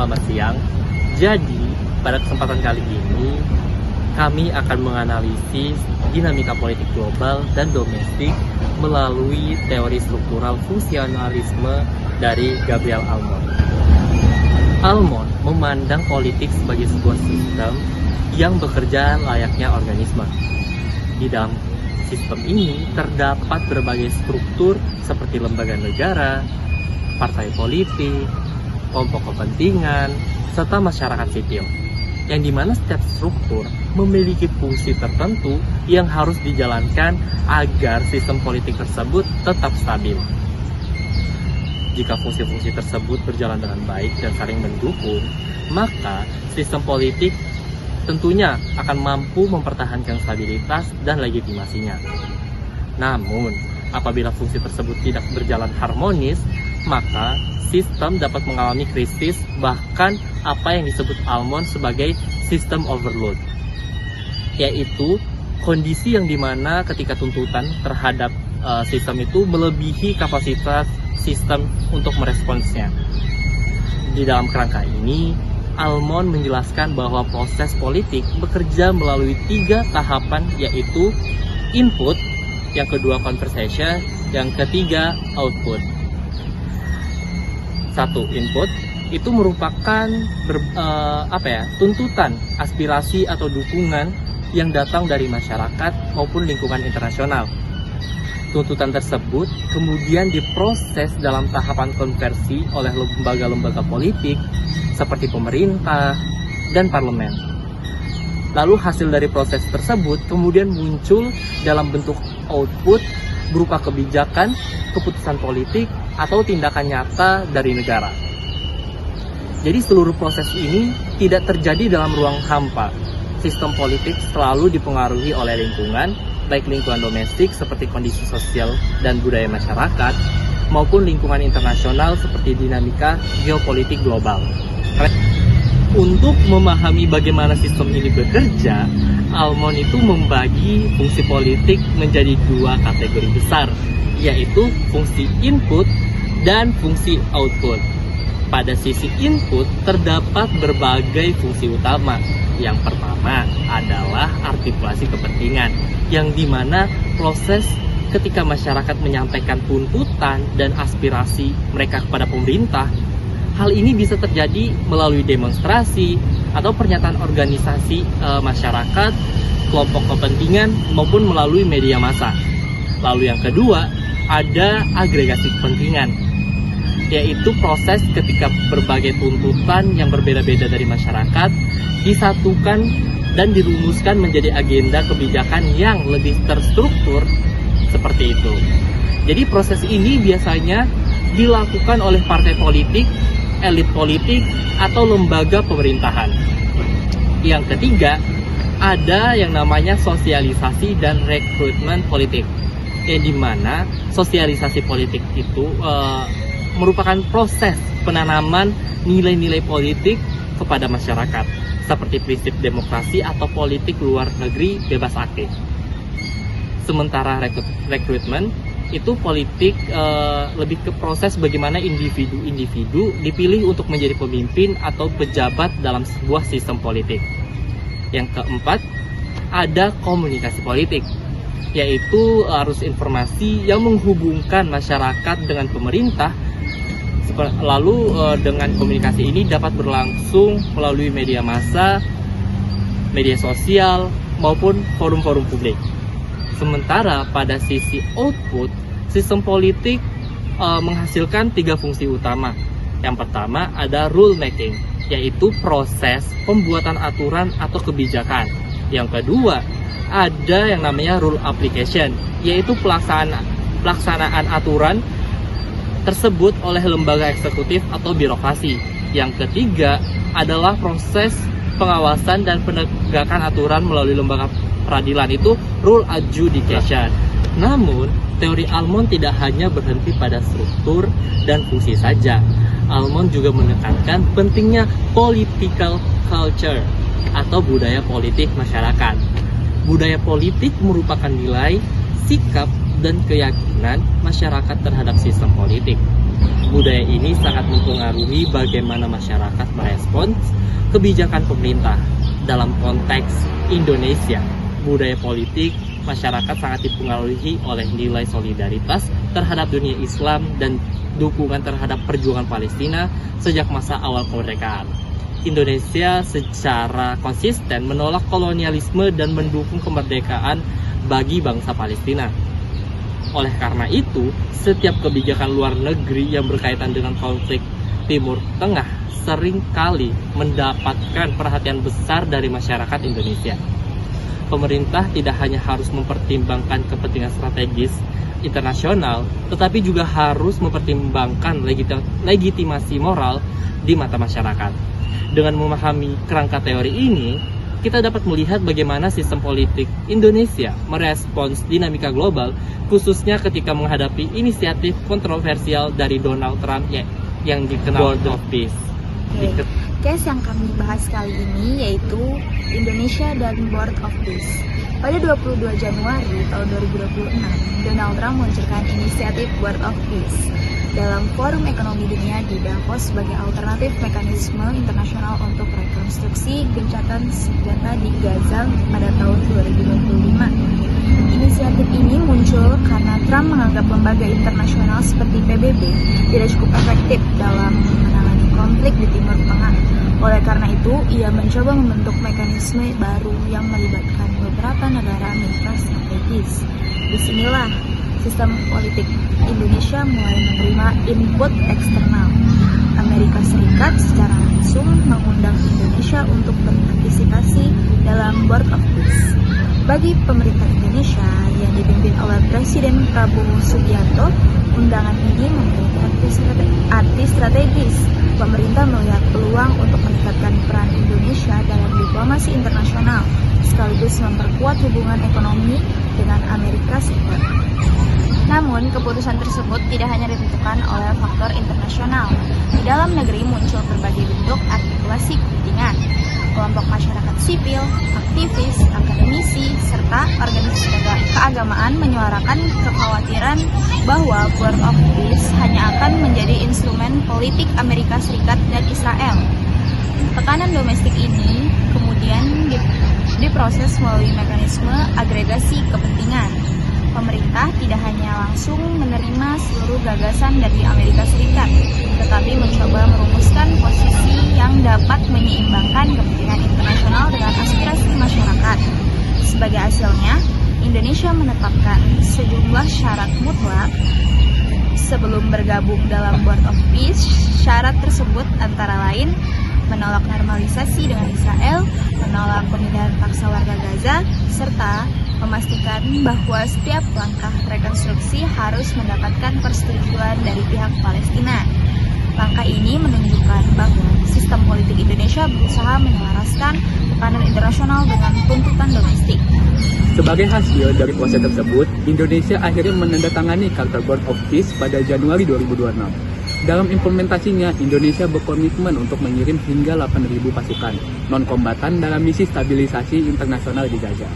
selamat siang. Jadi, pada kesempatan kali ini, kami akan menganalisis dinamika politik global dan domestik melalui teori struktural fungsionalisme dari Gabriel Almond. Almond memandang politik sebagai sebuah sistem yang bekerja layaknya organisme. Di dalam sistem ini terdapat berbagai struktur seperti lembaga negara, partai politik, kelompok kepentingan, serta masyarakat sipil, yang dimana setiap struktur memiliki fungsi tertentu yang harus dijalankan agar sistem politik tersebut tetap stabil. Jika fungsi-fungsi tersebut berjalan dengan baik dan saling mendukung, maka sistem politik tentunya akan mampu mempertahankan stabilitas dan legitimasinya. Namun, apabila fungsi tersebut tidak berjalan harmonis, maka sistem dapat mengalami krisis, bahkan apa yang disebut Almond sebagai system overload, yaitu kondisi yang dimana ketika tuntutan terhadap sistem itu melebihi kapasitas sistem untuk meresponsnya. Di dalam kerangka ini, Almond menjelaskan bahwa proses politik bekerja melalui 3 tahapan, yaitu input, yang kedua conversation, yang ketiga output. 1. Input itu merupakan tuntutan, aspirasi atau dukungan yang datang dari masyarakat maupun lingkungan internasional. Tuntutan tersebut kemudian diproses dalam tahapan konversi oleh lembaga-lembaga politik seperti pemerintah dan parlemen. Lalu hasil dari proses tersebut kemudian muncul dalam bentuk output berupa kebijakan, keputusan politik, atau tindakan nyata dari negara. Jadi seluruh proses ini tidak terjadi dalam ruang hampa. Sistem politik selalu dipengaruhi oleh lingkungan, baik lingkungan domestik seperti kondisi sosial dan budaya masyarakat, maupun lingkungan internasional seperti dinamika geopolitik global. Untuk memahami bagaimana sistem ini bekerja, Almond itu membagi fungsi politik menjadi 2 kategori besar, yaitu fungsi input dan fungsi output. Pada sisi input terdapat berbagai fungsi utama. Yang pertama adalah artikulasi kepentingan, yang dimana proses ketika masyarakat menyampaikan tuntutan dan aspirasi mereka kepada pemerintah, hal ini bisa terjadi melalui demonstrasi atau pernyataan organisasi masyarakat, kelompok kepentingan, maupun melalui media massa. Lalu yang kedua, ada agregasi kepentingan, yaitu proses ketika berbagai tuntutan yang berbeda-beda dari masyarakat disatukan dan dirumuskan menjadi agenda kebijakan yang lebih terstruktur seperti itu. Jadi proses ini biasanya dilakukan oleh partai politik, elit politik, atau lembaga pemerintahan. Yang ketiga, ada yang namanya sosialisasi dan rekrutmen politik, yang dimana sosialisasi politik itu merupakan proses penanaman nilai-nilai politik kepada masyarakat, seperti prinsip demokrasi atau politik luar negeri bebas aktif. Sementara rekrutmen itu politik lebih ke proses bagaimana individu-individu dipilih untuk menjadi pemimpin atau pejabat dalam sebuah sistem politik. Yang keempat, ada komunikasi politik, yaitu arus informasi yang menghubungkan masyarakat dengan pemerintah. Lalu dengan komunikasi ini dapat berlangsung melalui media massa, media sosial, maupun forum-forum publik. Sementara pada sisi output, sistem politik menghasilkan 3 fungsi utama. Yang pertama ada rule making, yaitu proses pembuatan aturan atau kebijakan. Yang kedua ada yang namanya rule application, yaitu pelaksanaan aturan tersebut oleh lembaga eksekutif atau birokrasi. Yang ketiga adalah proses pengawasan dan penegakan aturan melalui lembaga peradilan, itu rule adjudication. Namun, teori Almond tidak hanya berhenti pada struktur dan fungsi saja. Almond juga menekankan pentingnya political culture atau budaya politik masyarakat. Budaya politik merupakan nilai, sikap, dan keyakinan masyarakat terhadap sistem politik. Budaya ini sangat mempengaruhi bagaimana masyarakat merespons kebijakan pemerintah. Dalam konteks Indonesia, budaya politik masyarakat sangat dipengaruhi oleh nilai solidaritas terhadap dunia Islam dan dukungan terhadap perjuangan Palestina sejak masa awal kemerdekaan. Indonesia secara konsisten menolak kolonialisme dan mendukung kemerdekaan bagi bangsa Palestina. Oleh karena itu, setiap kebijakan luar negeri yang berkaitan dengan konflik Timur Tengah seringkali mendapatkan perhatian besar dari masyarakat Indonesia. Pemerintah tidak hanya harus mempertimbangkan kepentingan strategis internasional, tetapi juga harus mempertimbangkan legitimasi moral di mata masyarakat. Dengan memahami kerangka teori ini, kita dapat melihat bagaimana sistem politik Indonesia merespons dinamika global, khususnya ketika menghadapi inisiatif kontroversial dari Donald Trump yang dikenal World of Peace. Case yang kami bahas kali ini yaitu Indonesia dan Board of Peace. Pada 22 Januari tahun 2026, Donald Trump meluncurkan inisiatif Board of Peace dalam Forum Ekonomi Dunia di Davos sebagai alternatif mekanisme internasional untuk rekonstruksi gencatan senjata di Gaza pada tahun 2025. Inisiatif ini muncul karena Trump menganggap lembaga internasional seperti PBB tidak cukup efektif dalam menangani konflik di Timur Tengah. Oleh karena itu, ia mencoba membentuk mekanisme baru yang melibatkan beberapa negara mitra strategis. Disinilah sistem politik Indonesia mulai menerima input eksternal. Amerika Serikat secara langsung mengundang Indonesia untuk berpartisipasi dalam Board of Peace. Bagi pemerintah Indonesia yang dipimpin oleh Presiden Prabowo Subianto, undangan ini memiliki arti strategis. Pemerintah melihat peluang untuk meningkatkan peran Indonesia dalam diplomasi internasional, sekaligus memperkuat hubungan ekonomi dengan Amerika Serikat. Namun, keputusan tersebut tidak hanya ditentukan oleh faktor internasional. Di dalam negeri muncul berbagai bentuk artikulasi kepentingan. Kelompok masyarakat sipil, aktivis, akademisi, serta organisasi keagamaan menyuarakan kekhawatiran bahwa Board of Peace hanya akan menjadi instrumen politik Amerika Serikat dan Israel. Tekanan domestik ini kemudian diproses melalui mekanisme agregasi kepentingan. Pemerintah tidak hanya langsung menerima seluruh gagasan dari Amerika Serikat, tetapi mencoba merumuskan posisi yang dapat menyeimbangkan kepentingan internasional dengan aspirasi masyarakat. Sebagai hasilnya, Indonesia menetapkan sejumlah syarat mutlak sebelum bergabung dalam Board of Peace. Syarat tersebut antara lain menolak normalisasi dengan Israel, menolak pemindahan paksa warga Gaza, serta memastikan bahwa setiap langkah rekonstruksi harus mendapatkan persetujuan dari pihak Palestina. Langkah ini menunjukkan bahwa sistem politik Indonesia berusaha menyelaraskan tekanan internasional dengan tuntutan domestik. Sebagai hasil dari proses tersebut, Indonesia akhirnya menandatangani Charter Board of Peace pada Januari 2026. Dalam implementasinya, Indonesia berkomitmen untuk mengirim hingga 8.000 pasukan non-kombatan dalam misi stabilisasi internasional di Gaza.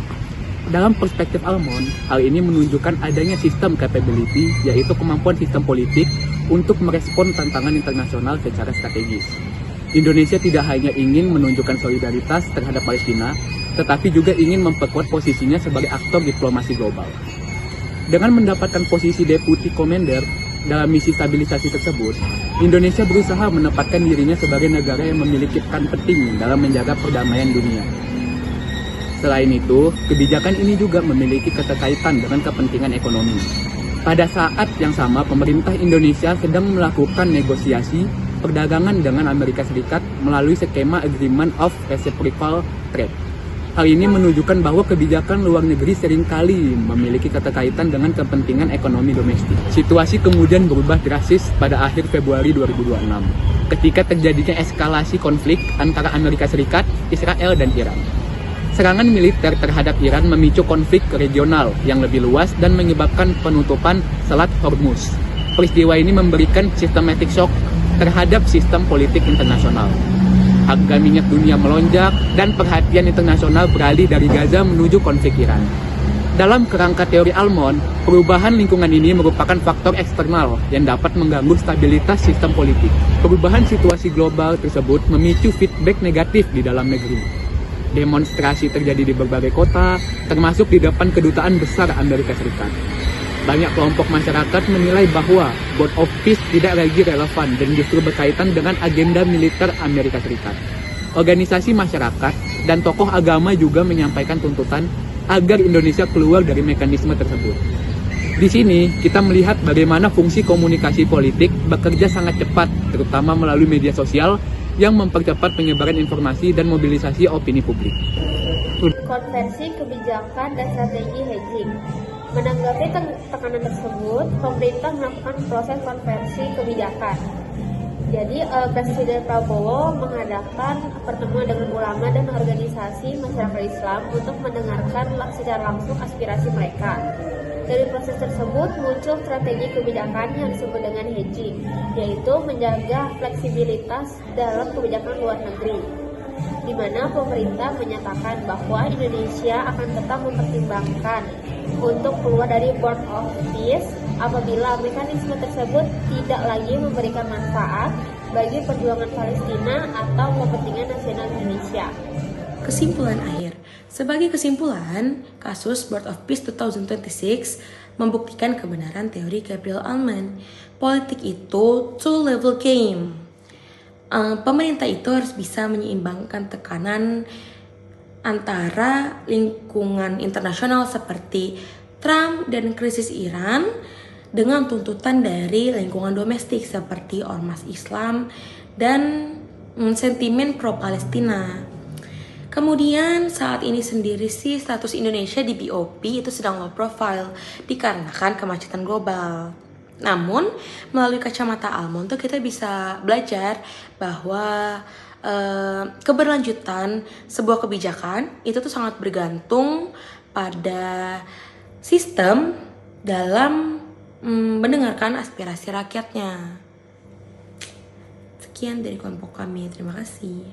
Dalam perspektif Almond, hal ini menunjukkan adanya sistem capability, yaitu kemampuan sistem politik untuk merespon tantangan internasional secara strategis. Indonesia tidak hanya ingin menunjukkan solidaritas terhadap Palestina, tetapi juga ingin memperkuat posisinya sebagai aktor diplomasi global. Dengan mendapatkan posisi Deputy Commander dalam misi stabilisasi tersebut, Indonesia berusaha menempatkan dirinya sebagai negara yang memiliki peran penting dalam menjaga perdamaian dunia. Selain itu, kebijakan ini juga memiliki keterkaitan dengan kepentingan ekonomi. Pada saat yang sama, pemerintah Indonesia sedang melakukan negosiasi perdagangan dengan Amerika Serikat melalui skema Agreement of Reciprocal Trade. Hal ini menunjukkan bahwa kebijakan luar negeri seringkali memiliki keterkaitan dengan kepentingan ekonomi domestik. Situasi kemudian berubah drastis pada akhir Februari 2026, ketika terjadinya eskalasi konflik antara Amerika Serikat, Israel, dan Iran. Serangan militer terhadap Iran memicu konflik regional yang lebih luas dan menyebabkan penutupan Selat Hormuz. Peristiwa ini memberikan systematic shock terhadap sistem politik internasional. Harga minyak dunia melonjak dan perhatian internasional beralih dari Gaza menuju konflik Iran. Dalam kerangka teori Almond, perubahan lingkungan ini merupakan faktor eksternal yang dapat mengganggu stabilitas sistem politik. Perubahan situasi global tersebut memicu feedback negatif di dalam negeri. Demonstrasi terjadi di berbagai kota, termasuk di depan kedutaan besar Amerika Serikat. Banyak kelompok masyarakat menilai bahwa Board of Peace tidak lagi relevan dan justru berkaitan dengan agenda militer Amerika Serikat. Organisasi masyarakat dan tokoh agama juga menyampaikan tuntutan agar Indonesia keluar dari mekanisme tersebut. Di sini, kita melihat bagaimana fungsi komunikasi politik bekerja sangat cepat, terutama melalui media sosial yang mempercepat penyebaran informasi dan mobilisasi opini publik. Konversi kebijakan dan strategi hedging. Menanggapi tekanan tersebut, pemerintah melakukan proses konversi kebijakan. Jadi Presiden Prabowo mengadakan pertemuan dengan ulama dan organisasi masyarakat Islam untuk mendengarkan secara langsung aspirasi mereka. Dari proses tersebut muncul strategi kebijakan yang disebut dengan hedging, yaitu menjaga fleksibilitas dalam kebijakan luar negeri, di mana pemerintah menyatakan bahwa Indonesia akan tetap mempertimbangkan untuk keluar dari Board of Peace apabila mekanisme tersebut tidak lagi memberikan manfaat bagi perjuangan Palestina atau kepentingan nasional Indonesia. Kesimpulan akhir. Sebagai kesimpulan, kasus Board of Peace 2026 membuktikan kebenaran teori Gabriel Almond. Politik itu two-level game. Pemerintah itu harus bisa menyeimbangkan tekanan antara lingkungan internasional seperti Trump dan krisis Iran dengan tuntutan dari lingkungan domestik seperti ormas Islam dan sentimen pro-Palestina. Kemudian saat ini sendiri sih status Indonesia di BOP itu sedang low profile dikarenakan kemacetan global. Namun melalui kacamata Almond tuh kita bisa belajar bahwa keberlanjutan sebuah kebijakan itu tuh sangat bergantung pada sistem dalam mendengarkan aspirasi rakyatnya. Sekian dari kelompok kami, terima kasih.